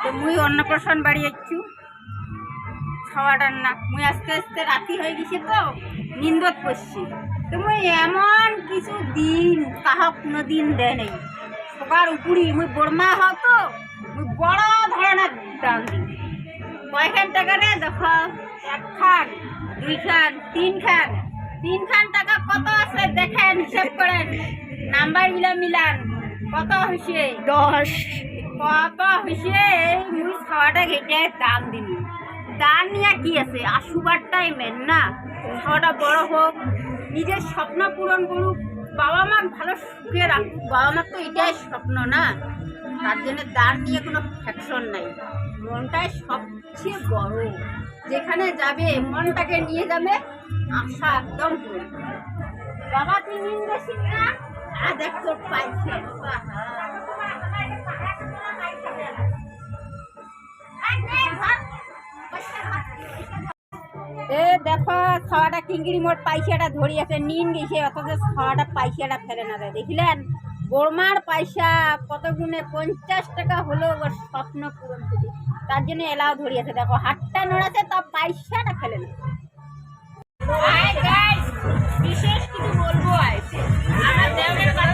তো মুই অন্নপ্রাশন বাড়ি একটু খাওয়াটার না মুই আস্তে আস্তে রাতি হয়ে গেছে তো নিন্দত করছি। তো মুই এমন কিছু দিন কাহা কোনো দিন দেয় নেই সবার উপরই মুই বড়মা হও তো মুই বড় ধরনের দাম দিই। কয়খান টাকা রে দেখো, 1 খান 2 খান 3 খান 3 খান টাকা কত আছে দেখেন, হিসাব করেন, নাম্বারগুলো মিলান, কত হয়েছে 10, কত হয়েছে। মুই খাওয়াটা ঘেটে দাম দিনি, দাম নিয়ে কি আছে, আসুবার টাইমের না, খাওয়াটা বড় হোক, নিজের স্বপ্ন পূরণ করুক, বাবা মা ভালো সুখে রাখুক, বাবা মার তো এটাই স্বপ্ন না, তার জন্য দান নিয়ে কোনো ফ্যাকশন নাই। মনটাই সবচেয়ে বড়, যেখানে যাবে মনটাকে নিয়ে যাবে, আশা একদম করে। বাবা তুই নিন্দে শিখ না, আর দেখ তোর পাইছে এ দেখো খাওয়াটা কিঙ্গিরি মোট পয়সাটা ধরিয়েছে নিন গেছে, অথচ খাওয়াটা পয়সাটা ফেলে না দেয়। দেখলেন বড়মার পয়সা কত গুণে, 50 টাকা হলো ওর স্বপ্ন পূরণ করে, তার জন্য এলাও ধরিয়েছে। দেখো হাতটা নড়াছে, তা পয়সাটা ফেলে না। বিশেষ কিছু বলবো আছে আমার দেওয়ার